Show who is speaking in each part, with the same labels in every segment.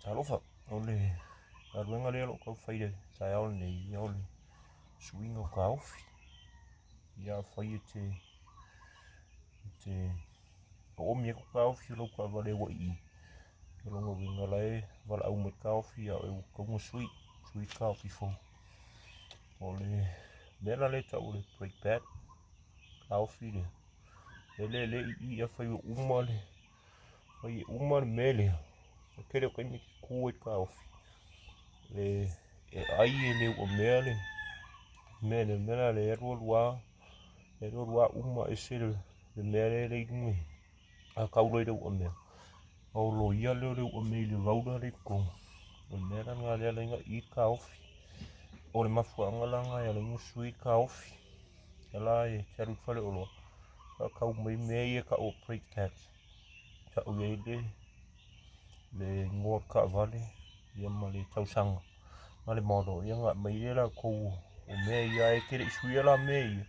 Speaker 1: Talofa, ole, aruenga leo kau whaire, tai ao nei, ole, swing o ka ofi, ia whaie te omi e ko ka ofi, lo ka vale wa I, longa winga lai, wala au me ka ofi, au e kongo sui ka ofi fo, ole, mela le ta ole, break bad, ka ofi le ia whaie umale mele, kere o kaini kua ka ofi, e ai e leu o mea le mea le erua uma e se le mea le inui a kauro i leu o mea au lo ia leu o mea le rauna le ko o mea nga lea lenga I ka ofi o le mafuanga langa ya le musui ka ofi ala e taru fale o loa ka kau mai mea ia ka o break tax ka o ia le ngoa ka vale ia ma le tausanga ma le modo ia nga mai ia la kou o mea ia e kere isui ala mea ia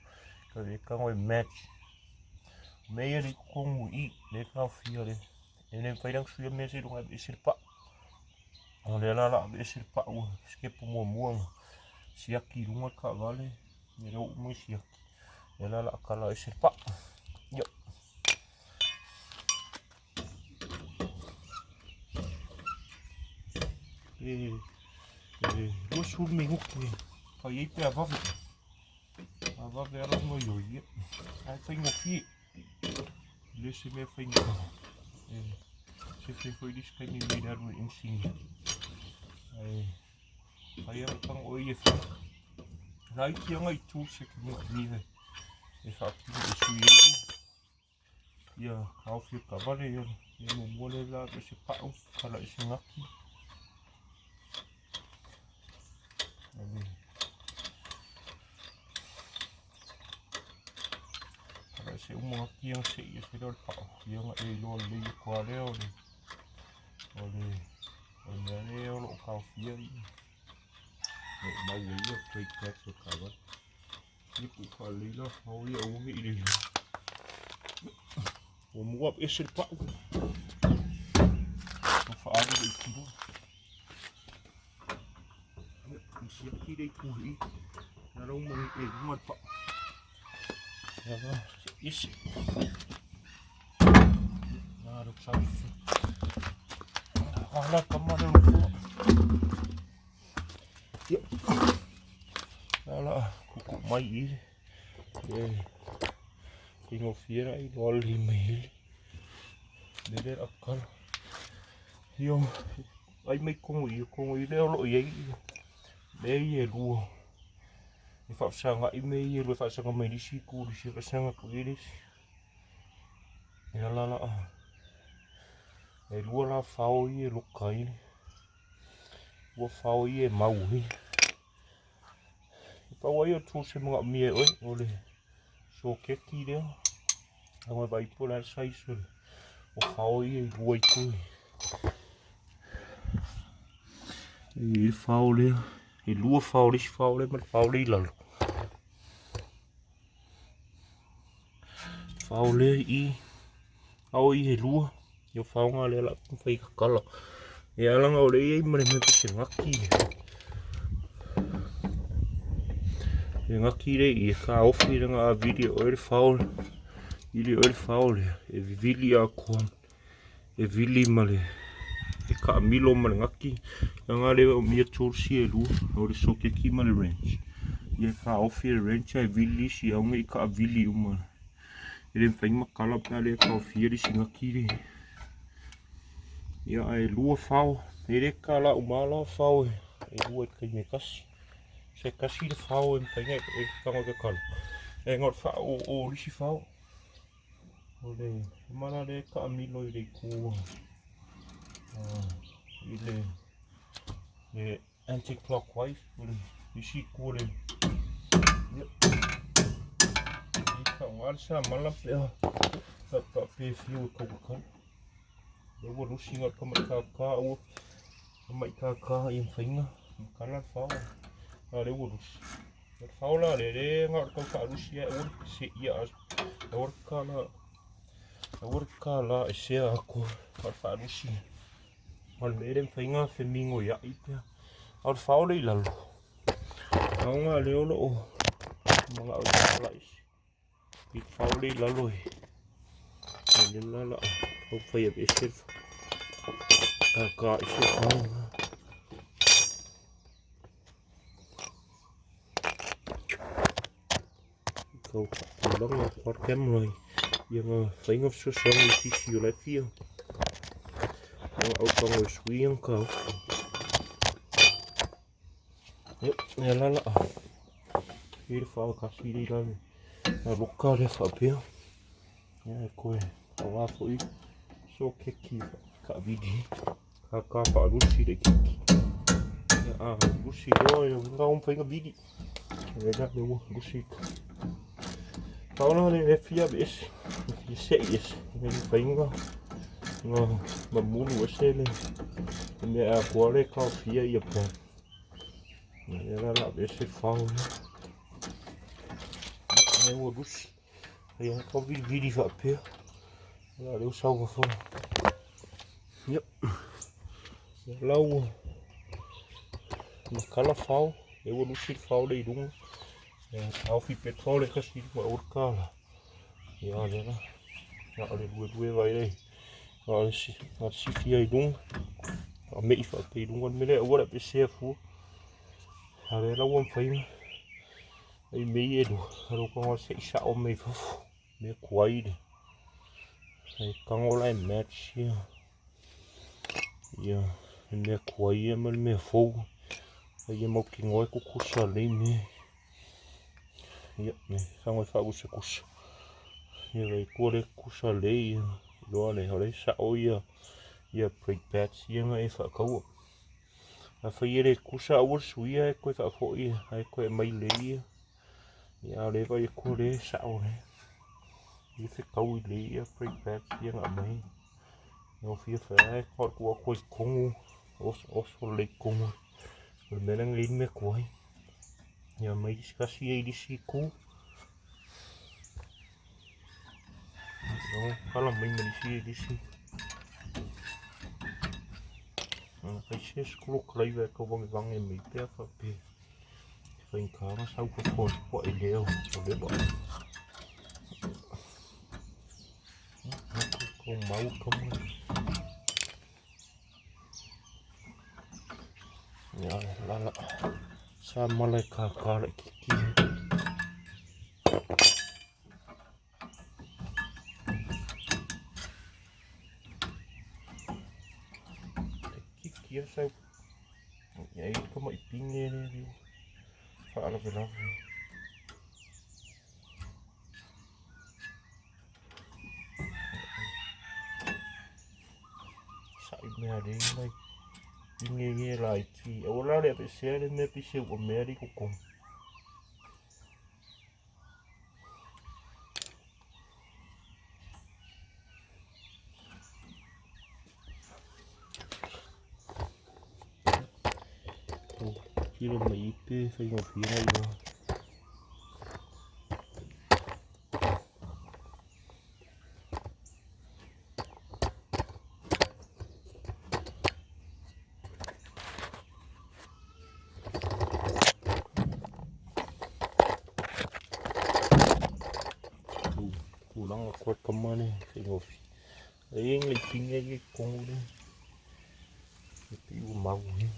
Speaker 1: ka e kango e match mea ia li kongu I le ka ofi le e le whairang sui a mea se runga e sirpa o le ala e sirpa ua skepu mua siaki runga ka vale e rau umui siaki e la akala e sirpa ia lua suru me huki whai ei pe a vave ala ngoi o ia ai whaingo fie le se mea whaingo se whai diskai ni mei daru e insinga ai ala pang o ia wha rai ki anga I tū se ke ni he e whakini e sui ia ka ofi ka vale ia mo mole la e se pao kala e se ngaki kala se umo ngaki yang se ia se dole pao ia nga e loa le ia kua leo ole mea leo lo ka ofi ia mau ia break tax o ka vale ia ku ka leila hau ia ume I le o mua e se pao o whaare le kiro siaki le kuhi na rau mangi e runga pao ia ga isi na rau saufu ala kamara rufua ia ala kuku mai ingo fiera I loa li mehili lele akala io ai mai kongo I leo lo iei le I lua e whaasanga I mei e lua whaasanga mai risi kūrisi whaasanga kuirisi e ala e lua la whao I loka ini lua whao I mauhi e paua I o tū se mga mie ole so keki leo anga vaipo la saiso o whao I lua I kui e whao leo e lua whao risi whao leo ma whao le I lalo whao le I au I he lua I o whao ngā lea la whai kakala e alanga o le I mare me pese ngaki e ngaki le I ka ofi ranga a video o le whao ili o le whao le e vivili a kua e vili male e ka milo male ngaki ngā le o mia tōrsi e lua o le soke ki male ranch i ka ofi le ranch e vili si aunga I ka vili umana e le whainga kala pia le ka ofi e si ngaki le ia e lua whao e le ka la umala whao e lua e kai me kasi se kasi le whao e mwhainga e kanga ke kala e ngot whao o risi whao o le mana le ka amilo I le kua I le anti-clockwise o le risi kua le I ka ngāre sa mala pia ka pe fiu e kaukakala le ua rusi ngat ka mai kaka ua ka mai kaka I mwhainga kala whao le ua rusi le whao la le ngat ka ka rusi e ua se ia e ua ka la e sea ako ka wha rusi Còn mẹ đem phải ngã phải mình ngồi dậy kia. Ở pháo đây là không à liều lộ mà ngạo lại bị pháo đây là rồi nên là không phải ở bên trên cả trên pháo câu đó là con kém rồi nhưng phải ngọc số sáu thì xí xíu lại phía ông con ngồi suy ông cầu nè là đi pháo cá xí đi ra là lúc cao để pháo phía nè coi ông áp phối số keki cả vidi cả pháo lúc xí để keki lúc xí rồi không phải cái vidi người ta đều lúc xí pháo nó này phía bên phía sẽ nên phải mà muốn uống xe lên mẹ của lấy cao phía nhập vào này là bên sẽ phao này mua bút thì có video vào phía là đâu sâu vào phong nhấp lâu mà khá là phao nếu mua bút phao đây đúng phao phi petrol đấy cái gì mà ổn cao là giờ đấy nó để đuôi vậy đây nó xí phía đúng Mỹ phải thì đúng con mới lại ở lại xe phú đấy lâu không phải ấy Mỹ đủ đâu con sẽ sao mày phải mẹ quay đi này con lại mẹ chia giờ mẹ quay mà mẹ phô bây giờ một cái ngói của cô sợ lấy mẹ này xong rồi phải cô sợ như vậy cô đấy cô sợ lấy đó này họ lấy sao giờ prepare riêng ấy phải câu phải để cô sợ uống suối ấy cô phải phổi hay cô mấy lấy giờ đấy bây giờ cô đấy sao này như phải câu lấy prepare riêng ở mấy nó phía phải con của cô cũng ô lấy cùng rồi mẹ đang lên mẹ quay nhà mấy cái gì đi xí cũ đó khá là mình đi xí cái xe lúc lấy về câu văng em bị té phải bị phải cá nó sau cuộc hồn gọi đều rồi để bỏ con máu không nhà là sao mà lại cá lại kia kia sao vậy có mấy pin nghe đi phải là phải làm sai mẹ đi này nghe lại thì ở đó để bị xe đến mẹ bị xe của mẹ đi cùng chỉ là mấy cái phải ngồi phía này rồi củ đang quật cầm này phải ngồi đấy lịch kinh cái con đấy cái tiêu màu này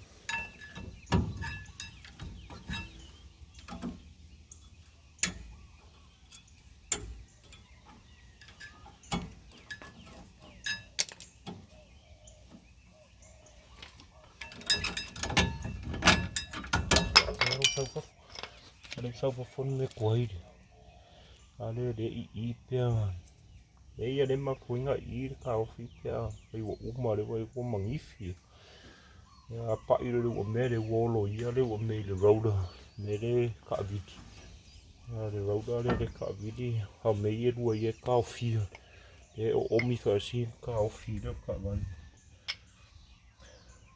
Speaker 1: đằng sau có phân cái quầy đây để ý tiêu đấy giờ đến mà cuối ngày ý cao phí tiêu bây giờ mà để bây giờ mà nghĩ phí phải rồi để mẹ để vô rồi giờ để mẹ để rau đó mẹ để cả vịt để rau đó để cả vịt đi họ mẹ giờ đuôi giờ cao phí để ôm mi phải xin cao phí đó cả bạn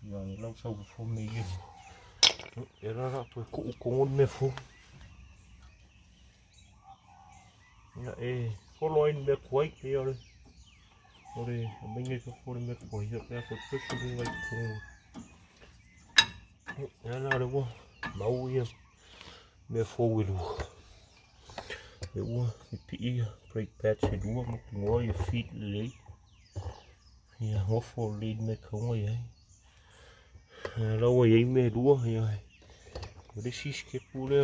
Speaker 1: giờ lâu sau có phân mẹ để ra tôi cụ cũng mẹ phun ê có loài mẹ quay kia đây Ore mingi ka fore me ko ya ka push me like ko ya na ro mau ya me forward eu pi break patch do mo ko ya feet le ya ho for lead me ko ya lo ya me do ya ore si che pure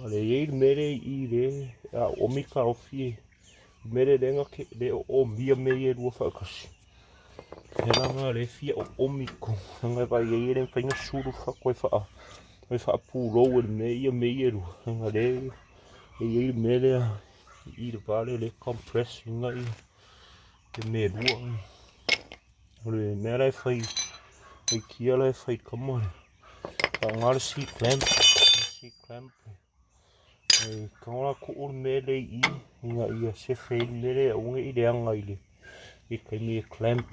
Speaker 1: ore ye mere I re a o mi ka ofi mere renga ke de o mia me ye do fa kasi ela nga le fia o miko nga ba ye re fa nga suru fa ko fa pu ro me ye ru nga le ye mere I de vale le compress nga I de me ru ore mere fa I kia le fa come on nga si clamp Kau ko ur mele I nga ia se fe mele unge I de anga ile I kai me clamp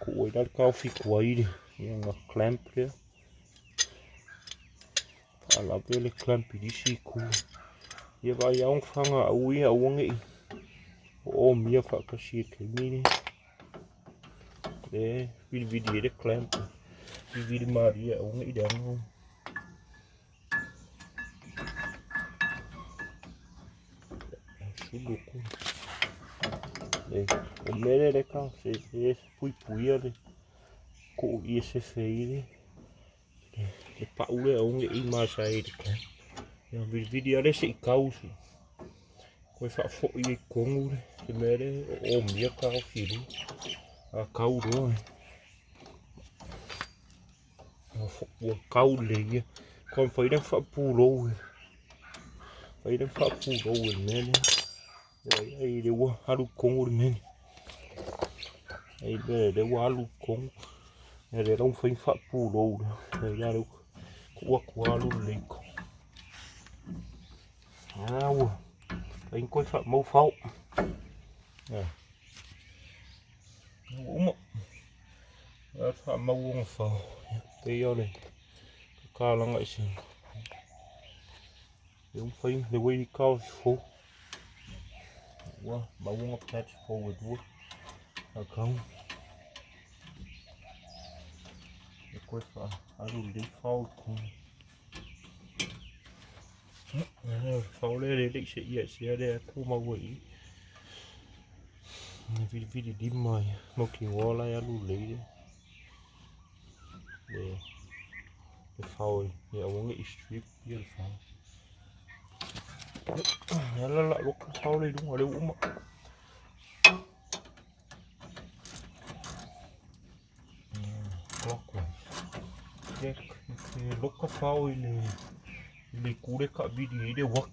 Speaker 1: ko oi dar ka fi kwai nga clamp le ala pele clamp di si ku ia ba yang fanga au ia unge o mia fa ka si kai me video de clamp video maria unge I de anga Sudoku o mere le ka se pui ale ko I se feire e pa ule onge I ma sa e ka ya video ale se kausu ko fa fo I kongu e mere o mia ka firu a kauro o kaule kon fa ida fa puro mere ai de wa haru kongu mere ai de wa haru kongu Ele não foi puro, ele era o aquário leico. Tem coisa mal fal. Uma, ela mal um fal. Tem olha, cara lá assim. Eu fui de way call for. Mal um patch forward wood. A cão. Depois a lhe fal com. Fal ele sẽ ia để thu mau quỷ. Video đi mày một kiểu wall ya lù lấy để phao ya uống cái strip kia phao nó lại lúc phao đây đúng rồi đâu cũng cái lúc cái phao này để cú để cả video để work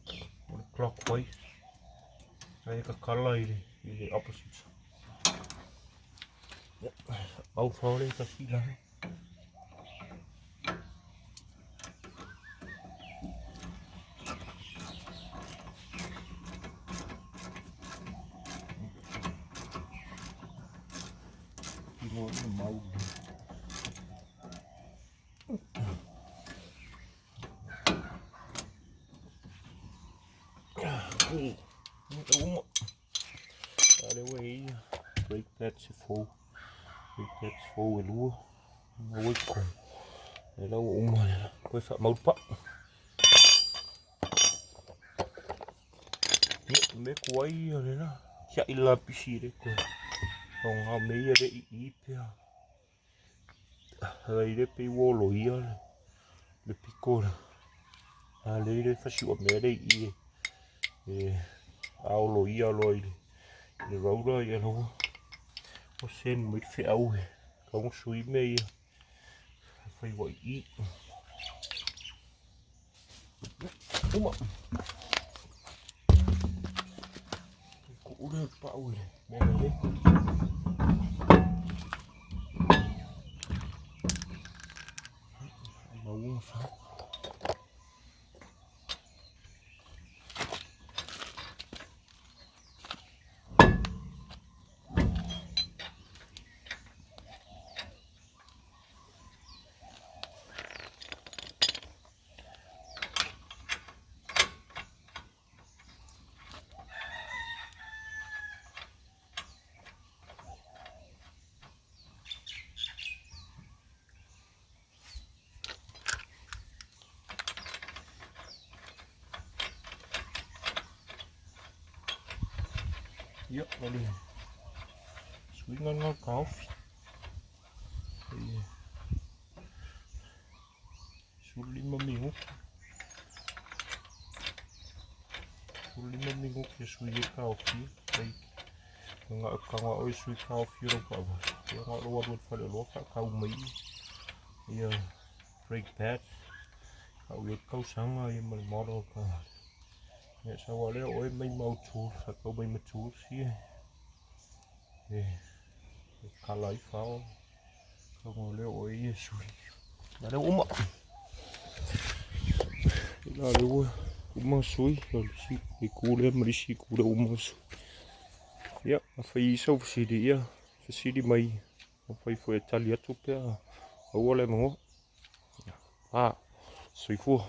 Speaker 1: clockwise cái color này để opposite ao phao đây cái gì đó mau đúng đây quay break patch full luôn cuối cùng để đâu mà quay phạm màu bắc mấy quay rồi đó chạy là pc đấy cô còn họ mấy giờ đấy ít rồi đấy bị vô lỗi rồi được pico rồi lấy đấy phát triển mấy đấy ao lỗi rồi để rau rồi nó có sen mới phèo không suy mê phải gọi ít đúng không cũ được bão rồi mẹ đấy mà uống pháo Ia ole sui nganga kaufi sulima minggu ke sui kaufi ai nga kanga oi sui kaufi ro pa ia nga ro wa fa lo ka kau mai ia break bad kau ia kau sanga ia mal model ka ia sa wa le oi mai mau tu sa kau mai ma tu si kalai fao kau le oi ia sui na le uma ila le uma sui lo si i kule mrisi kule uma sui ia fai so fsidi ia fsidi mai fai foi tali atu pe o ole mo sui fu